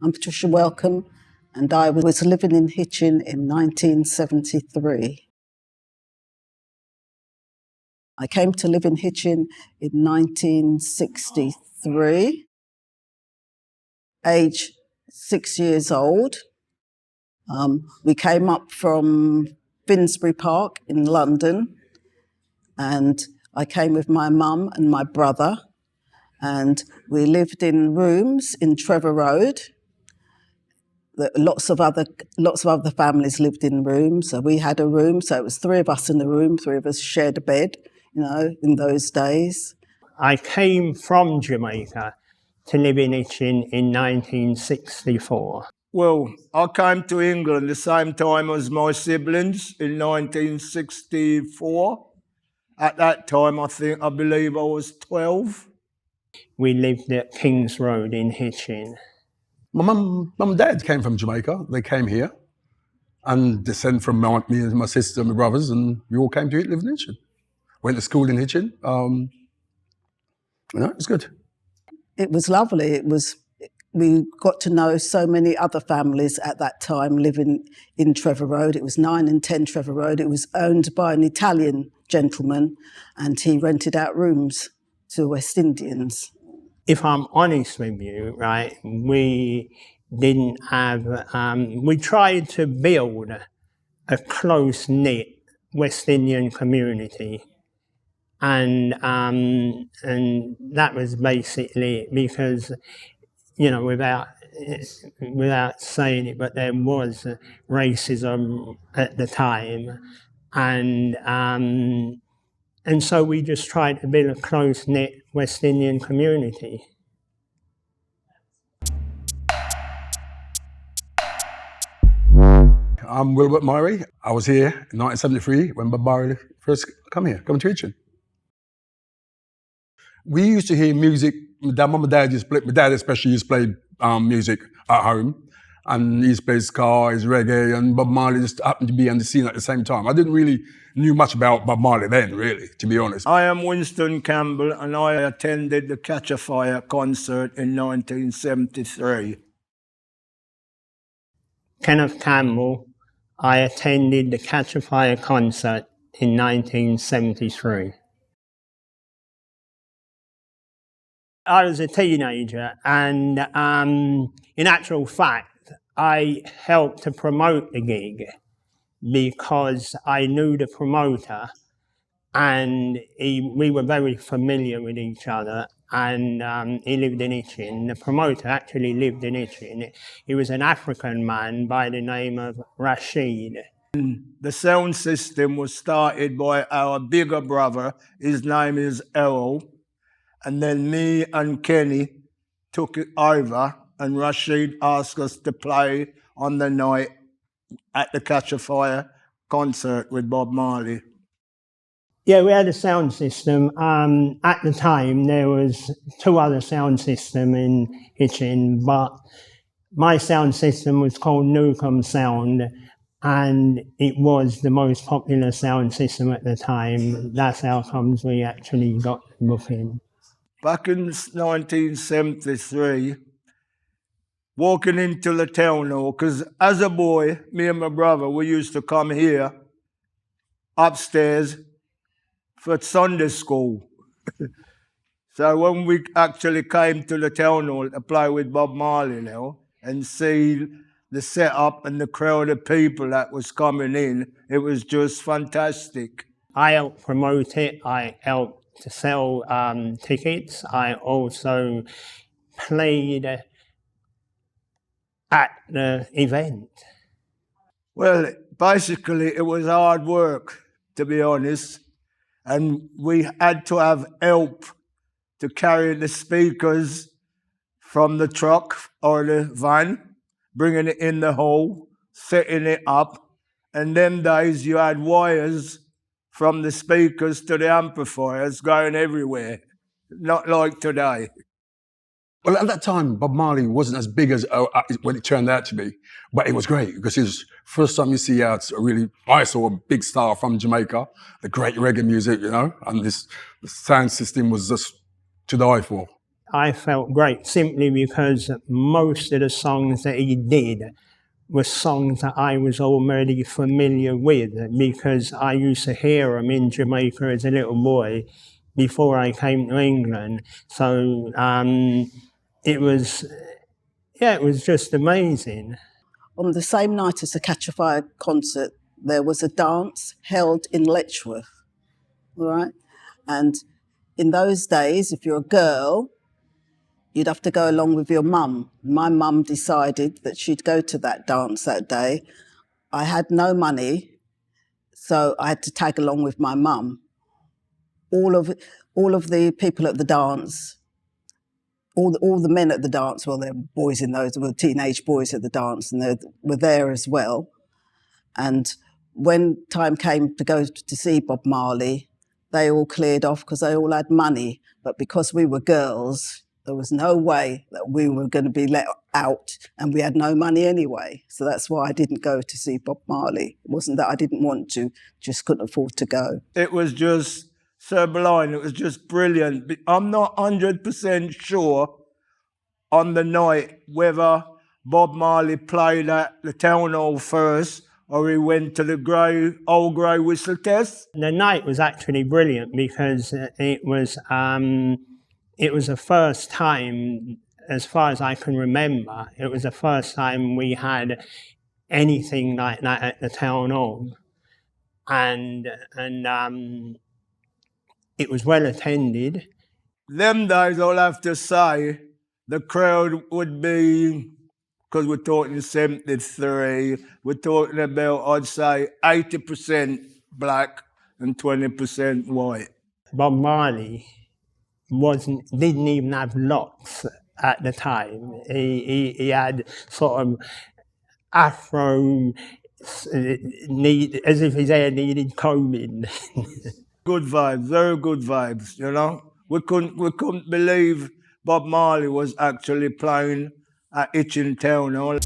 I'm Patricia Welcome, and I was living in Hitchin in 1973. I came to live in Hitchin in 1963, age 6 years old. We came up from Finsbury Park in London, and I came with my mum and my brother, and we lived in rooms in Trevor Road. Lots of other families lived in rooms. So we had a room, so it was three of us in the room, three of us shared a bed, in those days. I came from Jamaica to live in Hitchin in 1964. Well, I came to England the same time as my siblings in 1964. At that time, I believe I was 12. We lived at King's Road in Hitchin. My mum and dad came from Jamaica. They came here and descend from me and my sister and my brothers, and we all came to live in Hitchin. Went to school in Hitchin. It was good. It was lovely. We got to know so many other families at that time living in Trevor Road. It was 9 and 10 Trevor Road. It was owned by an Italian gentleman, and he rented out rooms to West Indians. If I'm honest with you, right, we didn't have, we tried to build a close-knit West Indian community. And that was basically it, because, without saying it, but there was racism at the time. And so we just tried to build a close-knit West Indian community. I'm Wilbert Murray. I was here in 1973 when Bob Marley first come to Hitchin. We used to hear music. My dad especially used to play music at home. And he used to play ska, his reggae, and Bob Marley just happened to be on the scene at the same time. I didn't really knew much about Bob Marley then, really, to be honest. I am Winston Campbell, and I attended the Catch a Fire concert in 1973. Kenneth Campbell, I attended the Catch a Fire concert in 1973. I was a teenager, and in actual fact, I helped to promote the gig because I knew the promoter, and we were very familiar with each other, and he lived in Hitchin. The promoter actually lived in Hitchin. He was an African man by the name of Rashid. The sound system was started by our bigger brother. His name is Errol. And then me and Kenny took it over, and Rashid asked us to play on the night at the Catch a Fire concert with Bob Marley. Yeah, we had a sound system. At the time, there was 2 other sound systems in Hitchin, but my sound system was called Newcomb Sound, and it was the most popular sound system at the time. That's how comes we actually got the booking. Back in 1973, walking into the town hall, because as a boy, me and my brother, we used to come here upstairs for Sunday school. So when we actually came to the town hall to play with Bob Marley now and see the setup and the crowd of people that was coming in, it was just fantastic. I helped promote it. I helped to sell tickets. I also played at the event. Well, basically it was hard work, to be honest, and we had to have help to carry the speakers from the truck or the van, bringing it in the hall, setting it up, and them days you had wires from the speakers to the amplifiers going everywhere, not like today. Well, at that time, Bob Marley wasn't as big as when it turned out to be, but it was great because it was first time you see I saw a big star from Jamaica, the great reggae music, and the sound system was just to die for. I felt great simply because most of the songs that he did were songs that I was already familiar with because I used to hear them in Jamaica as a little boy before I came to England. So it was just amazing. On the same night as the Catch a Fire concert, there was a dance held in Letchworth, all right? And in those days, if you're a girl, you'd have to go along with your mum. My mum decided that she'd go to that dance that day. I had no money, so I had to tag along with my mum. All of the people at the dance, all the men at the dance, well, there were boys in those, there were teenage boys at the dance, and they were there as well. And when time came to go to see Bob Marley, they all cleared off because they all had money. But because we were girls, there was no way that we were going to be let out, and we had no money anyway. So that's why I didn't go to see Bob Marley. It wasn't that I didn't want to, just couldn't afford to go. It was just sublime. It was just brilliant. I'm not 100% sure on the night whether Bob Marley played at the Town Hall first or he went to the old grey whistle test. The night was actually brilliant because it was the first time, as far as I can remember, it was the first time we had anything like that at the Town Hall. And it was well attended. Them days, I'll have to say, the crowd would be, because we're talking 73, we're talking about, I'd say, 80% black and 20% white. Bob Marley didn't even have locks at the time. He had sort of afro, as if his hair needed combing. Good vibes, very good vibes, you know. We couldn't believe Bob Marley was actually playing at Hitchin Town Hall.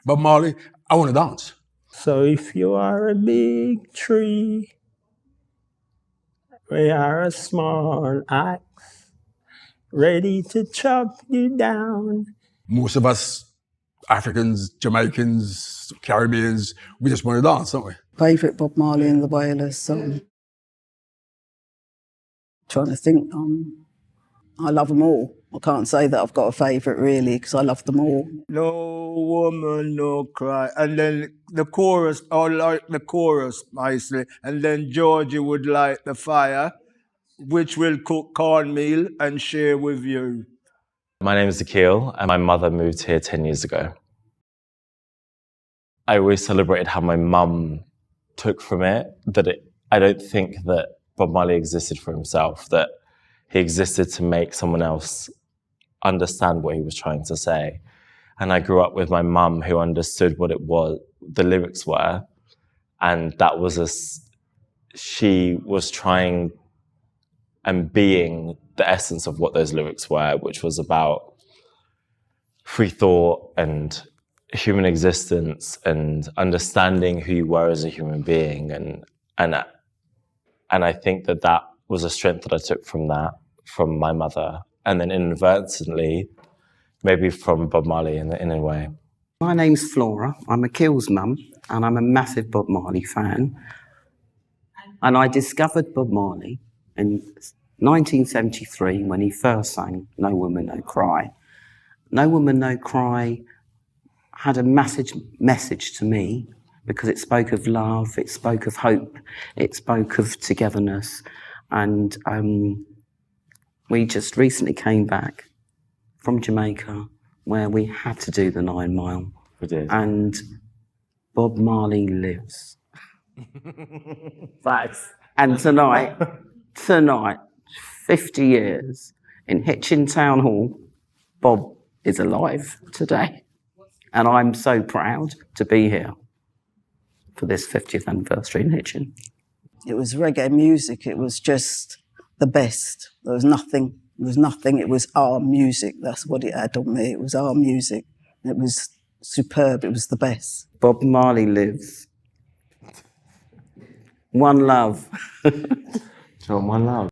Bob Marley, I want to dance. So if you are a big tree, we are a small axe, ready to chop you down. Most of us, Africans, Jamaicans, Caribbeans, we just want to dance, don't we? Favourite Bob Marley and the Wailers song. Trying to think, I love them all. I can't say that I've got a favourite really, because I love them all. No woman, no cry. And then the chorus, I like the chorus nicely. And then Georgie would light the fire, which will cook cornmeal and share with you. My name is Akil, and my mother moved here 10 years ago. I always celebrated how my mum took from it, I don't think that Bob Marley existed for himself, that he existed to make someone else understand what he was trying to say. And I grew up with my mum who understood what it was, the lyrics were, and that was she was trying and being the essence of what those lyrics were, which was about free thought and human existence and understanding who you were as a human being. And I think that was a strength that I took from my mother, and then inadvertently, maybe from Bob Marley in a way. My name's Flora. I'm Akil's mum, and I'm a massive Bob Marley fan. And I discovered Bob Marley in 1973 when he first sang No Woman, No Cry. No Woman, No Cry had a message to me because it spoke of love, it spoke of hope, it spoke of togetherness. And we just recently came back from Jamaica where we had to do the 9 mile. We did. And Bob Marley lives. Facts. And tonight, 50 years in Hitchin Town Hall, Bob is alive today. And I'm so proud to be here for this 50th anniversary in Hitchin. It was reggae music. It was just the best. There was nothing. It was our music. That's what it had on me. It was our music. It was superb. It was the best. Bob Marley lives. One love. John, one love.